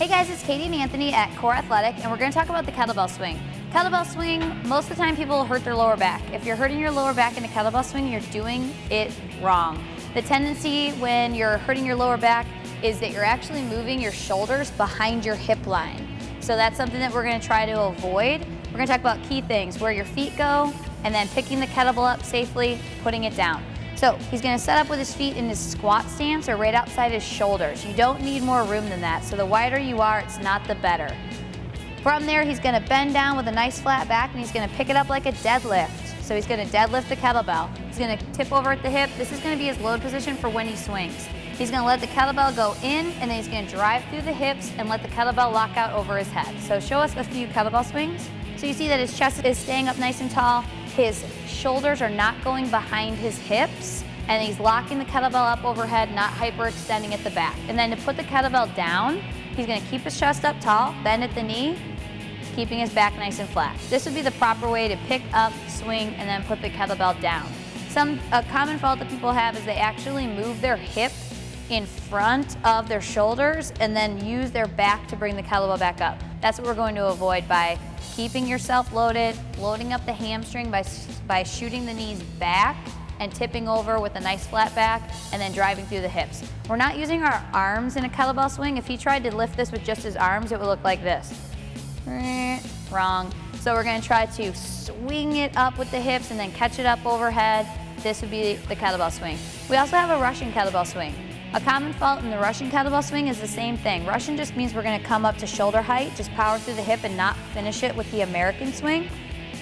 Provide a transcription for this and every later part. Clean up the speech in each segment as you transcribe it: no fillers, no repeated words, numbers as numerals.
Hey guys, it's Katie and Anthony at Core Athletic, and we're going to talk about the kettlebell swing. Kettlebell swing, most of the time people hurt their lower back. If you're hurting your lower back in a kettlebell swing, you're doing it wrong. The tendency when you're hurting your lower back is that you're actually moving your shoulders behind your hip line. So that's something that we're going to try to avoid. We're going to talk about key things, where your feet go, and then picking the kettlebell up safely, putting it down. So he's going to set up with his feet in his squat stance or right outside his shoulders. You don't need more room than that. So the wider you are, it's not the better. From there, he's going to bend down with a nice flat back, and he's going to pick it up like a deadlift. So he's going to deadlift the kettlebell. He's going to tip over at the hip. This is going to be his load position for when he swings. He's going to let the kettlebell go in, and then he's going to drive through the hips and let the kettlebell lock out over his head. So show us a few kettlebell swings. So you see that his chest is staying up nice and tall. His shoulders are not going behind his hips, and he's locking the kettlebell up overhead, not hyperextending at the back. And then to put the kettlebell down, he's going to keep his chest up tall, bend at the knee, keeping his back nice and flat. This would be the proper way to pick up, swing, and then put the kettlebell down. A common fault that people have is they actually move their hip in front of their shoulders and then use their back to bring the kettlebell back up. That's what we're going to avoid by keeping yourself loaded, loading up the hamstring by shooting the knees back and tipping over with a nice flat back and then driving through the hips. We're not using our arms in a kettlebell swing. If he tried to lift this with just his arms, it would look like this. Wrong. So we're going to try to swing it up with the hips and then catch it up overhead. This would be the kettlebell swing. We also have a Russian kettlebell swing. A common fault in the Russian kettlebell swing is the same thing. Russian just means we're going to come up to shoulder height, just power through the hip and not finish it with the American swing.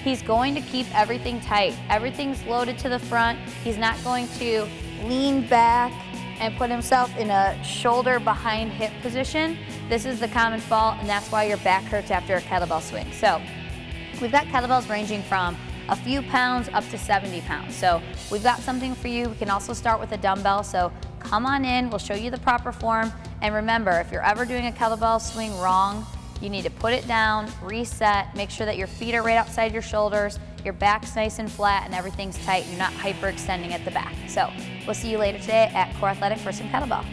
He's going to keep everything tight. Everything's loaded to the front. He's not going to lean back and put himself in a shoulder behind hip position. This is the common fault, and that's why your back hurts after a kettlebell swing. So we've got kettlebells ranging from a few pounds up to 70 pounds. So we've got something for you. We can also start with a dumbbell. So come on in, we'll show you the proper form. And remember, if you're ever doing a kettlebell swing wrong, you need to put it down, reset, make sure that your feet are right outside your shoulders, your back's nice and flat, and everything's tight. You're not hyperextending at the back. So we'll see you later today at Core Athletic for some kettlebell.